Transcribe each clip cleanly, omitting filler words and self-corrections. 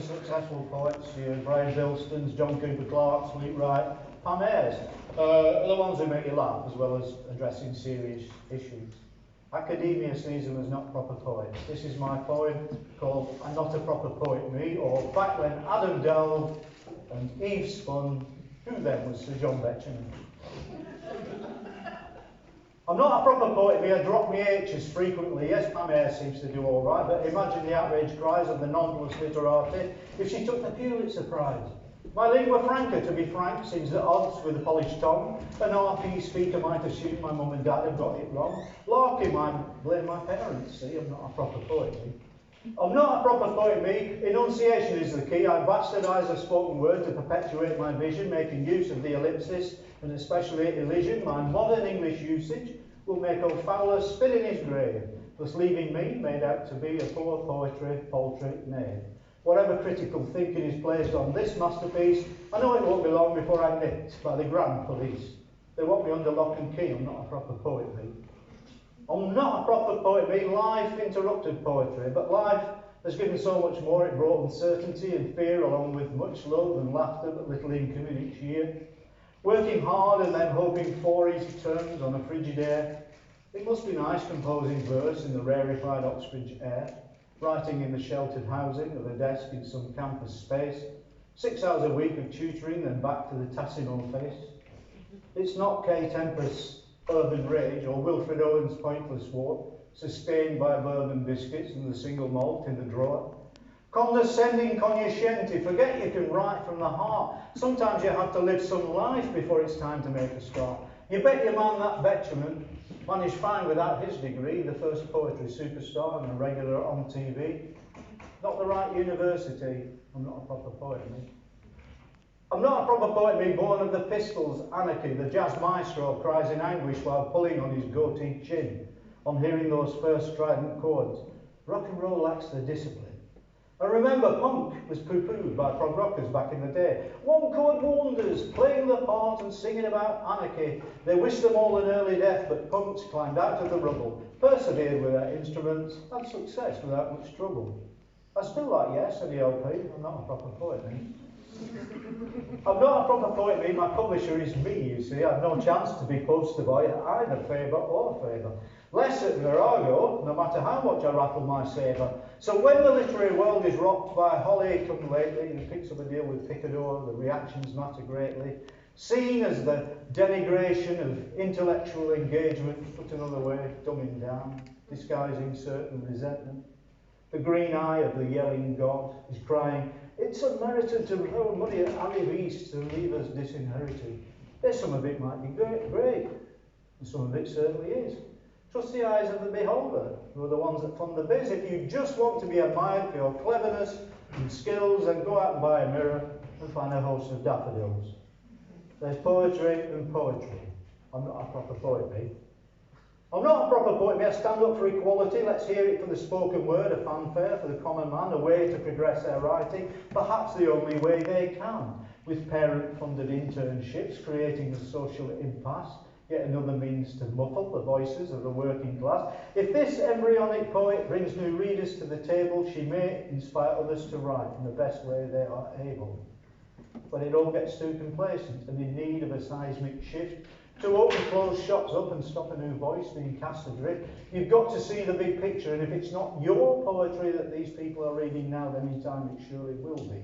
Successful poets, your Brian Bilston's, John Cooper Clarke's, Luke Wright, Pam Ayres, are the ones who make you laugh as well as addressing serious issues. Academia sees them as not proper poets. This is my poem called I'm Not a Proper Poet Me, or Back When Adam delved and Eve spun, who then was Sir John Betjeman? I'm not a proper poet, me. I drop me H's frequently. Yes, Pam Ayres seems to do all right, but imagine the outraged cries of the non-plus literati if she took the Pulitzer Prize. My lingua franca, to be frank, seems at odds with the polished tongue. An RP speaker might assume my mum and dad have got it wrong. Larky might blame my parents. See, I'm not a proper poet, me. I'm not a proper poet, me. Enunciation is the key. I bastardise a spoken word to perpetuate my vision, making use of the ellipsis and especially elision. My modern English usage will make old Fowler spit in his grave, thus leaving me made out to be a poor paltry knave. Whatever critical thinking is placed on this masterpiece, I know it won't be long before I'm nipped by the Grand Police. They want me under lock and key. I'm not a proper poet, me. I'm not a proper poet, me. Life interrupted poetry, but life has given so much more. It brought uncertainty and fear along with much love and laughter, but little income in each year. Working hard and then hoping for easy terms on a frigid air. It must be nice composing verse in the rarefied Oxbridge air, writing in the sheltered housing of a desk in some campus space, 6 hours a week of tutoring, then back to the Tassimo face. It's not Kay Tempest's urban rage or Wilfred Owen's pointless walk, sustained by bourbon biscuits and the single malt in the drawer. Condescending cognoscenti, forget you can write from the heart. Sometimes you have to live some life before it's time to make a start. You bet your man that Betjeman managed fine without his degree, the first poetry superstar and a regular on TV. Not the right university. I'm not a proper poet, me. I'm not a proper poet, me, born of the pistols, anarchy. The jazz maestro cries in anguish while pulling on his goatee chin on hearing those first strident chords. Rock and roll lacks the discipline. And remember, punk was poo-pooed by prog rockers back in the day. One-chord wonders, playing the part and singing about anarchy. They wished them all an early death, but punks climbed out of the rubble, persevered with their instruments, had success without much trouble. I still like Yes and the LP. I'm not a proper poet, me. I'm not a proper poet, me. My publisher is me, you see. I've no chance to be poster boy, either favour or favour. Less at Virago, no matter how much I rattle my sabre. So when the literary world is rocked by Holly come lately and picks up a deal with Picador, the reactions matter greatly. Seen as the denigration of intellectual engagement, put another way, dumbing down, disguising certain resentment. The green eye of the yelling god is crying, it's unmerited to throw money at Ali Beast to leave us disinherited. There's some of it might be great, and some of it certainly is. Trust the eyes of the beholder, who are the ones that fund the biz. If you just want to be admired for your cleverness and skills, then go out and buy a mirror and find a host of daffodils. There's poetry and poetry. I'm not a proper poet, me. I'm not a proper poet, me. I stand up for equality. Let's hear it for the spoken word, a fanfare for the common man, a way to progress their writing, perhaps the only way they can, with parent-funded internships, creating a social impasse. Yet another means to muffle the voices of the working class. If this embryonic poet brings new readers to the table, she may inspire others to write in the best way they are able. But it all gets too complacent and in need of a seismic shift. To open closed shops up and stop a new voice being cast adrift, you've got to see the big picture, and if it's not your poetry that these people are reading now, then in time it surely will be.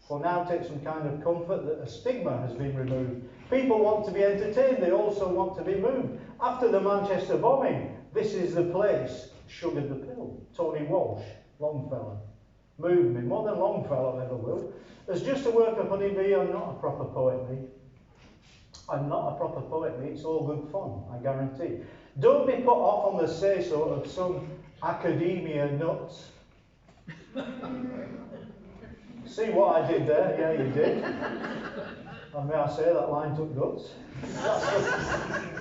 For now, take some kind of comfort that a stigma has been removed. People want to be entertained, they also want to be moved. After the Manchester bombing, this is the place, sugared the pill. Tony Walsh, Longfellow. Moved me, more than Longfellow ever will. As just a work of honeybee, I'm not a proper poet, me. I'm not a proper poet, me. It's all good fun, I guarantee. Don't be put off on the say-so of some academia nuts. See what I did there? Yeah, you did. And may I say that line took guts.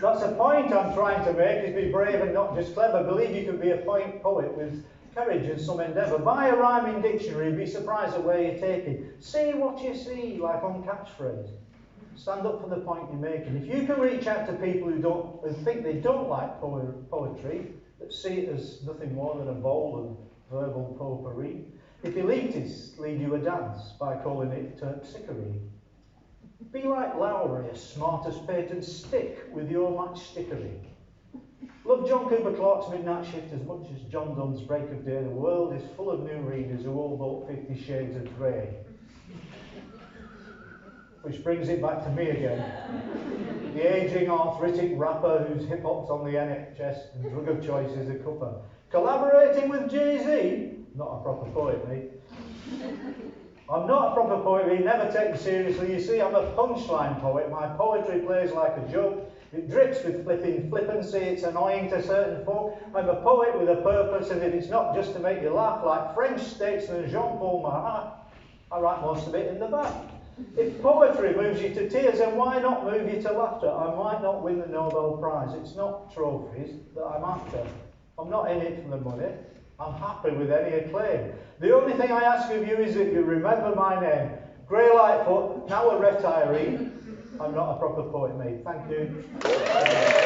That's a point I'm trying to make, is be brave and not just clever. Believe you can be a poet with courage and some endeavour. Buy a rhyming dictionary and be surprised at where you're taking. See what you see, like on catchphrase. Stand up for the point you're making. If you can reach out to people who think they don't like poetry, that see it as nothing more than a bowl of verbal potpourri, If elitists lead you a dance by calling it terpsichore, be like Lowry, as smart as patent stick with your matchstickery. Love John Cooper Clarke's Midnight Shift as much as John Donne's Break of Day. The world is full of new readers who all bought 50 Shades of Grey. Which brings it back to me again. The ageing arthritic rapper whose hip-hop's on the NHS and drug of choice is a cuppa. Collaborating with Jay-Z? Not a proper poet, mate. I'm not a proper poet, being never taken seriously. You see, I'm a punchline poet. My poetry plays like a joke. It drips with flippancy. It's annoying to certain folk. I'm a poet with a purpose, and if it's not just to make you laugh, like French statesman Jean-Paul Marat, I write most of it in the back. If poetry moves you to tears, then why not move you to laughter? I might not win the Nobel Prize. It's not trophies that I'm after. I'm not in it for the money. I'm happy with any acclaim. The only thing I ask of you is that you remember my name. Grey Lightfoot, now a retiree. I'm not a proper poet, mate. Thank you.